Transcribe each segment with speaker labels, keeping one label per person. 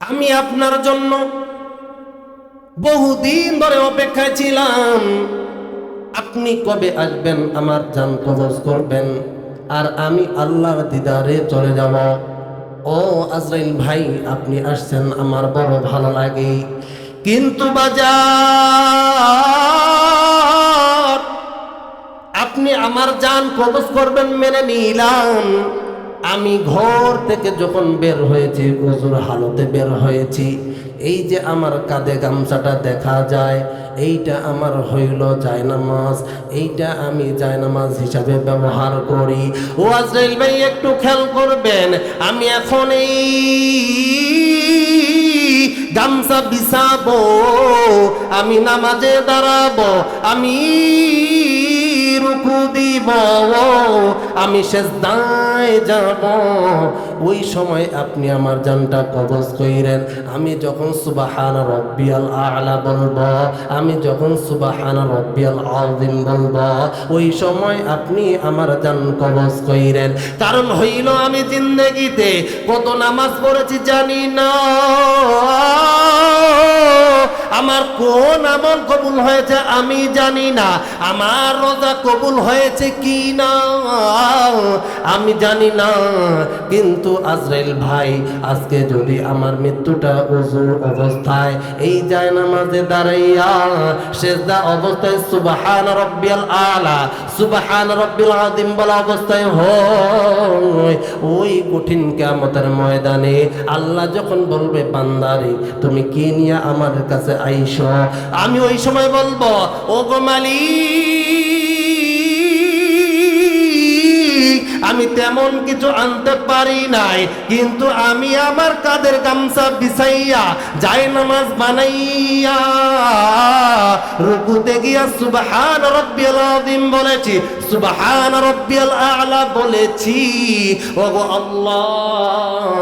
Speaker 1: আমি আপনার জন্য বহুদিন ধরে অপেক্ষায় ছিলাম, আপনি কবে আসবেন, আমার জান কবজ করবেন, আর আমি আল্লাহর দিদারে চলে যাব। ও আজরাইল ভাই, আপনি আসছেন, আমার বড় ভালো লাগে। কিন্তু বাজার, আপনি আমার জান কবজ করবেন মেনে নিলাম। আমি ঘর থেকে যখন বের হয়েছি, ওযুর হালতে বের হয়েছি, এই যে আমার কাঁধে গামছাটা দেখা যায়, এইটা আমার হইল জায়নামাজ। এইটা আমি জায়নামাজ হিসাবে ব্যবহার করি। ও আজরাইল ভাই, একটু খেয়াল করবেন, আমি এখন এই গামছা বিছাবো, আমি নামাজে দাঁড়াবো, আমি রুকু দিব, আমি সিজদায় যাব। ওই সময় আপনি আমার জানটা কবজ কইরেন। আমি যখন সুবহান রাব্বিয়াল আ'লা বলবো, আমি যখন সুবহান রাব্বিয়াল আযীম বলবো, ওই সময় আপনি আমার জান কবজ কইরেন। কারণ হইল, আমি জিন্দেগিতে কত নামাজ পড়েছি জানি না, আমার কোন আমল কবুল হয়েছে আমি জানি না, আমার রোজা কবুল হয়েছে কি না আমি জানি না। কিন্তু আজরাইল ভাই, আজকে যদি আমার মৃত্যুটা ওযুর অবস্থায়, এই জায়নামাজে দাঁড়াইয়া সিজদা অবস্থায় সুবহান রাব্বিয়াল আ'লা, সুবহান রাব্বিল আযীম বলা অবস্থায় হয়, ওই কঠিন কিয়ামতের ময়দানে আল্লাহ যখন বলবে, বান্দারে তুমি কি নিয়ে আমার কাছে আইছো, আমি ওই সময় বলবো, ও গো মালিক, আমি তেমন কিছু আনতে পারি নাই, কিন্তু আমি আমার কাঁধের গামছা বিছাইয়া জায়নামাজ বানাইয়া রুকুতে গিয়া সুবহান রাব্বিয়াল আযীম বলেছি, সুবহান রাব্বিয়াল আ'লা বলেছি। ওগো আল্লাহ,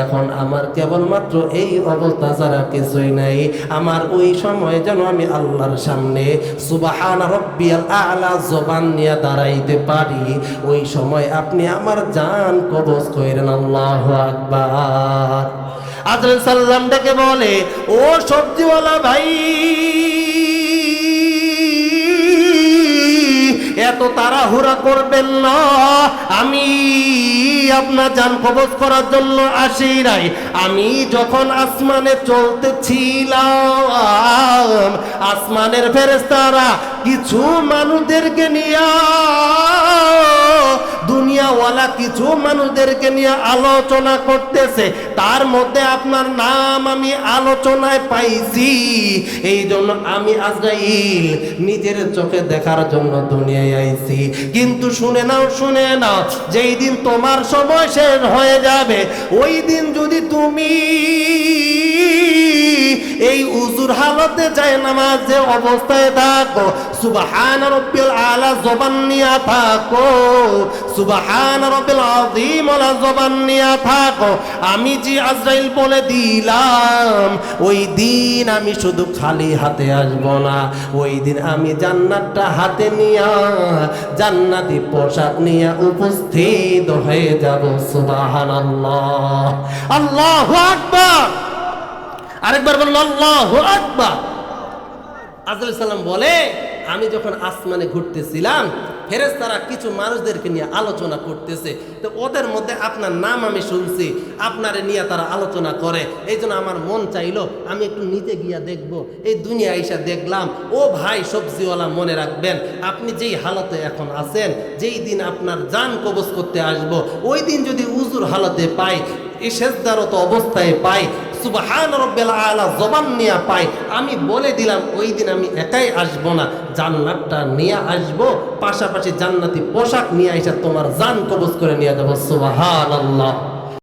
Speaker 1: এখন আমার কেবলমাত্র এই অবস্থা ছাড়া কিছুই নাই। আমার ওই সময় যেন আমি আল্লাহর সামনে সুবহান রাব্বিয়াল আ'লা জবান নিয়ে দাঁড়াইতে পারি, ওই সময় আপনি আমার জান কবজ কইরেন। আল্লাহু আকবার। আজরাইল সাল্লাম ডেকে বলে, ও সবজিওয়ালা ভাই, এত তাড়াহুড়া করবেন না, আমি আপনার জান কবজ করার জন্য আসি নাই। আমি যখন আসমানে চলতেছিলাম, আসমানের ফেরেশতারা কিছু মানুষদেরকে নিয়ে, দুনিয়াওয়ালা কিছু মানুষদেরকে নিয়ে আলোচনা করতেছে, তার মধ্যে আপনার নাম আমি আলোচনায় পাইছি। এই জন্য আমি আজরাইল নিজের চোখে দেখার জন্য দুনিয়ায় আইছি। কিন্তু শুনে নাও, শুনে নাও, যেই দিন তোমার সময় শেষ হয়ে যাবে, ওই দিন যদি তুমি এই উযুর হালতে জায়নামাজে অবস্থায় থাকো, সুবহান রাব্বিল আ'লা জবান নিয়া থাকো, সুবহান রাব্বিল আযীম ওয়ালা জবান নিয়া থাকো, আমি যে আজরাইল বলে দিলাম, ওই দিন আমি শুধু খালি হাতে আসব না, ওই দিন আমি জান্নাতটা হাতে নিয়া, জান্নাতি পোশাক নিয়ে উপস্থিত হয়ে যাব। সুবহানাল্লাহ, আল্লাহু আকবার। আরেকবার বলুন, আল্লাহু আকবার। আজরাইল সালাম বলে, আমি যখন আসমানে ঘুরতেছিলাম, ফেরেশতারা কিছু মানুষদেরকে নিয়ে আলোচনা করতেছে, তো ওদের মধ্যে আপনার নাম আমি শুনছি, আপনারে নিয়ে তারা আলোচনা করে। এই জন্য আমার মন চাইলো আমি একটু নিতে গিয়া দেখব। এই দুনিয়া আইসা দেখলাম। ও ভাই সবজিওয়ালা, মনে রাখবেন, আপনি যেই হালতে এখন আছেন, যেই দিন আপনার জান কবজ করতে আসব, ওই দিন যদি উযুর হালতে পাই, এই সিজদারত অবস্থায় পাই, সুবহান রাব্বিল আ'লা জবান নিয়ে পাই, আমি বলে দিলাম, ওই দিন আমি একাই আসব না, জান্নাতটা নিয়ে আসব, পাশাপাশি জান্নাতি পোশাক নিয়ে আইসা তোমার জান কবজ করে নিয়ে যাব। সুবহানাল্লাহ।